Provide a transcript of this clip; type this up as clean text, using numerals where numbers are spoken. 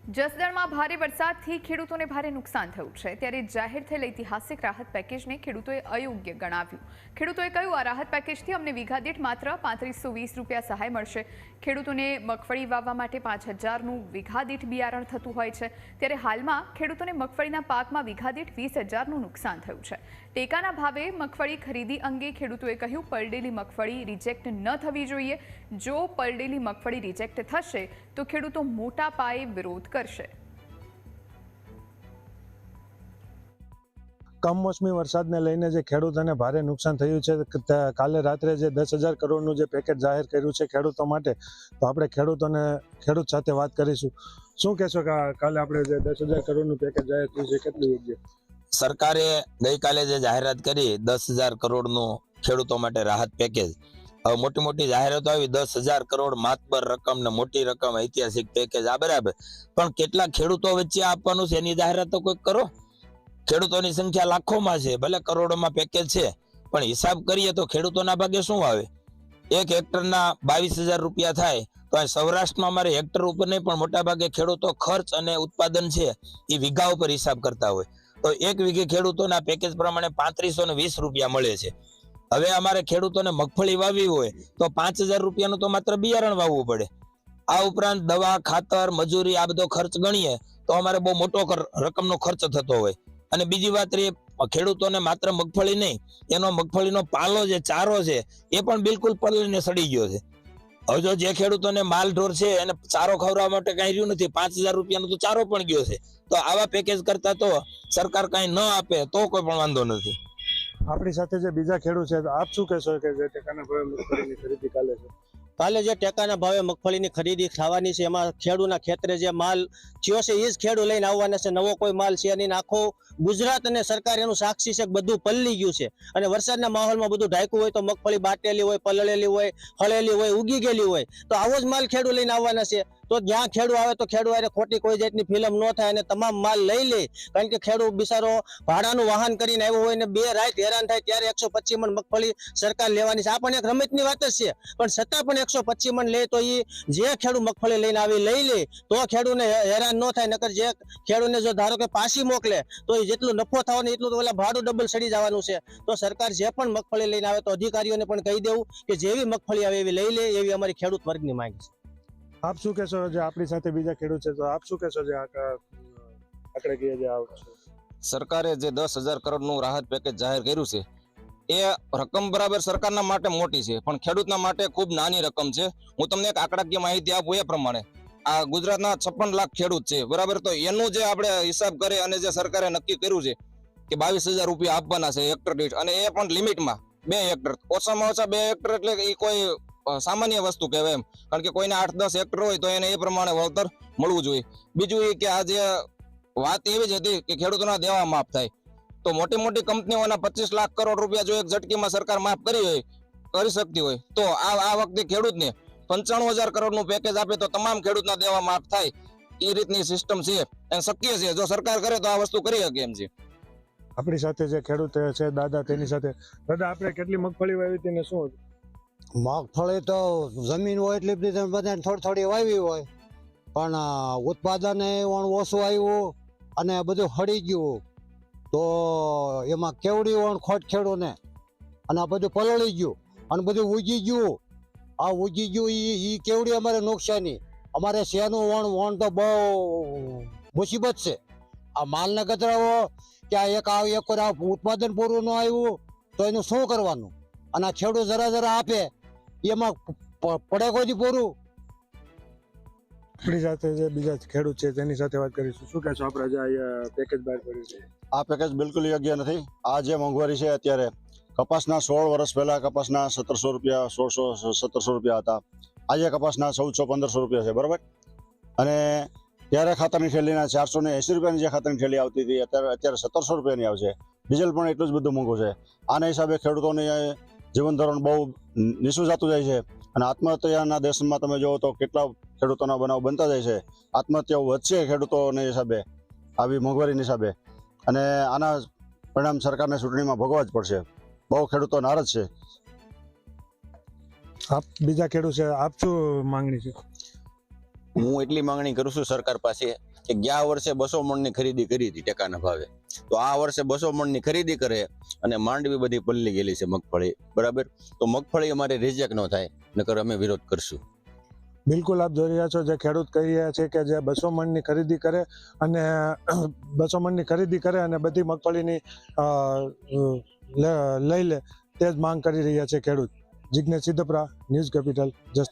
જસદણમાં ભારે વરસાદથી ખેડૂતોને ભારે નુકસાન થયું છે ત્યારે જાહેર થયેલ ઐતિહાસિક રાહત પેકેજને ખેડૂતોએ અયોગ્ય ગણાવ્યું। ખેડૂતોએ કહ્યું, આ રાહત પેકેજથી અમને વીઘા દીઠ માત્ર 3520 રૂપિયા સહાય મળશે। ખેડૂતોને મગફળી વાવવા માટે 5000નું વીઘા દીઠ બિયારણ થતું હોય છે, ત્યારે હાલમાં ખેડૂતોને મગફળીના પાકમાં વીઘા દીઠ 20000નું નુકસાન થયું છે। ટેકાના ભાવે મગફળી ખરીદી અંગે ખેડૂતોએ કહ્યું, પલળેલી મગફળી રિજેક્ટ ન થવી જોઈએ। જો પલળેલી મગફળી રિજેક્ટ થશે તો ખેડૂતો મોટા પાયે વિરોધ કરશે। કમોસમી વરસાદને લઈને જે ખેડૂતોને ભારે નુકસાન થયું છે, કાલે રાત્રે જે 10,000 કરોડનું જે પેકેજ જાહેર કર્યું છે ખેડૂતો માટે, તો આપણે ખેડૂત સાથે વાત કરીશું। શું કહેશો કે કાલે આપણે જે 10,000 કરોડનું પેકેજ જાહેર થયું છે કેટલું યોગ્ય? સરકારે ગઈકાલે જે જાહેરાત કરી 10,000 કરોડનું ખેડૂતો માટે રાહત પેકેજ, હવે મોટી જાહેરાતો આવી 10,000 કરોડ માતબર રકમ ને મોટી રકમ, ઐતિહાસિક પેકેજ, આ બરાબર, પણ કેટલા ખેડૂતો વચ્ચે આપવાનું છે એની જાહેરાત તો કોઈ કરો। ખેડૂતોની સંખ્યા લાખોમાં છે, ભલે કરોડોમાં પેકેજ છે, પણ હિસાબ કરીએ તો ખેડૂતોના ભાગે શું આવે? એક હેક્ટરના 22,000 રૂપિયા થાય તો આ સૌરાષ્ટ્રમાં અમારે હેક્ટર ઉપર નહીં પણ મોટા ભાગે ખેડૂતો ખર્ચ અને ઉત્પાદન છે એ વીઘા ઉપર હિસાબ કરતા હોય, તો એક વીઘે ખેડૂતોના પેકેજ પ્રમાણે 3520 રૂપિયા મળે છે। હવે અમારે ખેડૂતોને મગફળી વાવવી હોય તો 5000 રૂપિયાનું તો માત્ર બિયારણ વાવવું પડે। આ ઉપરાંત દવા, ખાતર, મજૂરી, આ બધો ખર્ચ ગણીએ તો અમારે બહુ મોટો રકમનો ખર્ચ થતો હોય। અને બીજી વાત એ ખેડૂતોને માત્ર મગફળી નહીં, એનો મગફળીનો પાલો જે ચારો છે એ પણ બિલકુલ પલળીને સડી ગયો છે। હવે જો જે ખેડૂતોને માલ ઢોર છે એને ચારો ખવડાવવા માટે કઈ રહ્યું નથી, 5000 રૂપિયાનો તો ચારો પણ ગયો છે, તો આવા પેકેજ કરતા તો સરકાર કઈ ન આપે તો કોઈ પણ વાંધો નથી। આપણી સાથે જે બીજા ખેડૂત છે, આપ શું કહેશો કે જે ટેકાના ભાવે મગફળીની ખરીદી કાલે છે? કાલે જે ટેકાના ભાવે મગફળીની ખરીદી થવાની છે, એમાં ખેડૂતના ખેતરે જે માલ થયો છે એ જ ખેડૂત લઈને આવવાના છે, નવો કોઈ માલ છે નહીં। આખો ગુજરાત અને સરકાર એનું સાક્ષી છે, બધું પલળી ગયું છે અને વરસાદના માહોલમાં બધું ઢાંક્યું હોય તો મગફળી બાટેલી હોય, પલળેલી હોય, હળેલી હોય, ઉગી ગયેલી હોય, તો આવો જ માલ ખેડૂત લઈને આવવાના છે। તો જ્યાં ખેડૂત આવે તો ખેડૂત આવે ખોટી કોઈ જાતની ફિલ્મ ન થાય અને તમામ માલ લઈ લે, કારણ કે ખેડૂત બિચારો ભાડાનું વાહન કરીને આવ્યો હોય ને 2 રાત હેરાન થાય ત્યારે 125 મણ મગફળી સરકાર લેવાની છે। આ પણ એક રમતની વાત જ છે, પણ છતાં પણ 125 મણ લે તો એ જે ખેડૂત મગફળી લઈને આવી લઈ લે તો ખેડૂતને હેરાન ન થાય। નકર જે ખેડૂતને જો ધારો કે પાછી મોકલે તો એ જેટલું નફો થવાનો એટલું તો ઓલા ભાડું ડબલ સડી જવાનું છે। તો સરકાર જે પણ મગફળી લઈને આવે તો અધિકારીઓને પણ કહી દેવું કે જેવી મગફળી આવે એવી લઈ લે, એવી અમારી ખેડૂત વર્ગની માંગ છે। આપ શું કહેશો? જે આપણી સાથે બીજા ખેડૂત છે, તો આપ શું કહેશો જે આંકડાકીય જે આવક છે? સરકારે જે 10,000 કરોડનું રાહત પેકેજ જાહેર કર્યું છે એ રકમ બરાબર સરકારના માટે મોટી છે, પણ ખેડૂતના માટે ખૂબ નાની રકમ છે। હું તમને એક આંકડાકીય માહિતી આપું એ પ્રમાણે આ ગુજરાતના 56 લાખ ખેડૂત છે, બરાબર, તો એનું જે આપણે હિસાબ કરે અને જે સરકારે નક્કી કર્યું છે કે 22,000 રૂપિયા આપવાના છે હેક્ટર દીઠ, અને એ પણ લિમિટમાં 2 હેક્ટર, ઓછામાં ઓછા 2 હેક્ટર એટલે એ કોઈ સામાન્ય વસ્તુ કહેવાય એમ, કારણ કે કોઈને 8-10 હેક્ટર હોય તો એને એ પ્રમાણે વળતર મળવું જોઈએ। બીજું એ કે આ જે વાત એવી જ હતી કે ખેડૂતોના દેવા માફ થાય, તો મોટી કંપનીઓના 25 લાખ કરોડ રૂપિયા જો એક ઝટકીમાં સરકાર માફ કરી શકતી હોય તો આ વખતે ખેડૂતને 95,000 કરોડનું પેકેજ આપે તો તમામ ખેડૂતના દેવા માફ થાય, એ રીતની સિસ્ટમ છે અને શક્ય છે। જો સરકાર કરે તો આ વસ્તુ કરી શકે એમ છે। આપણી સાથે જે ખેડૂત છે દાદા, તેની સાથે દાદા, આપણે કેટલી મગફળી વાવી હતી ને શું? મગફળી તો જમીન હોય એટલી બધી બધાને થોડી વાવી હોય, પણ ઉત્પાદન ઓછું આવ્યું અને બધું હળી ગયું, તો એમાં કેવડી વણ ખોટ ખેડૂને અને આ બધું પલળી ગયું અને બધું ઉગી ગયું। આ ઉગી ગયું એ કેવડી અમારે નુકસાની, અમારે શેનું વણ તો બહુ મુસીબત છે। આ માલને કચરાવો કે એક ઉત્પાદન પૂરું ન આવ્યું તો એનું શું કરવાનું? અને આ ખેડૂત જરા આપે એમાં પડે કોઈ પૂરું। આપણી સાથે જે બીજા ખેડૂત છે તેની સાથે વાત કરીશું। શું કહેશો આપણે જે પેકેજ બહાર કર્યું છે? આ પેકેજ બિલકુલ યોગ્ય નથી। આ જે મોંઘવારી છે અત્યારે, કપાસના 16 વર્ષ પહેલા કપાસના 1700 રૂપિયા, 1600-1700 રૂપિયા હતા, આજે કપાસના 1400-1500 રૂપિયા છે, બરાબર। અને ત્યારે ખાતરની થેલીના 480 રૂપિયાની જે ખાતરની થેલી આવતી હતી અત્યારે 1700 રૂપિયાની આવશે। ડીઝલ પણ એટલું જ બધું મોંઘું છે। આના હિસાબે ખેડૂતોની જીવન ધોરણ બહુ નીચું જતું જાય છે અને આત્મહત્યાના દેશમાં તમે જોવો તો કેટલા ખેડૂતોના બનાવ બનતા જાય છે। આત્મહત્યાઓ વધશે ખેડૂતોના હિસાબે, આવી મોંઘવારીના હિસાબે, અને આના પરિણામ સરકારને ચૂંટણીમાં ભોગવવા જ પડશે। બહુ ખેડૂતો નારાજ છે। આપ બીજા ખેડૂત છે, આપ શું માંગણી છે? હું એટલી માંગણી કરું છું સરકાર પાસે કે ગયા વર્ષે 200 મણની ખરીદી કરી હતી ટેકાના ભાવે, તો આ વર્ષે 200 મણની ખરીદી કરે અને માંડવી બધી પલળી ગયેલી છે મગફળી, બરાબર, તો મગફળી અમારે રિજેક્ટ ન થાય, નકર અમે વિરોધ કરશું. બિલકુલ આપ જોઈ રહ્યા છો જે ખેડૂત કહી રહ્યા છે કે જે 200 મણની ખરીદી કરે અને 200 મણની ખરીદી કરે અને બધી મગફળીની લઈ લે તે જ માંગ કરી રહ્યા છે ખેડૂત. Jignesh Siddhpara, news capital, Jasdan.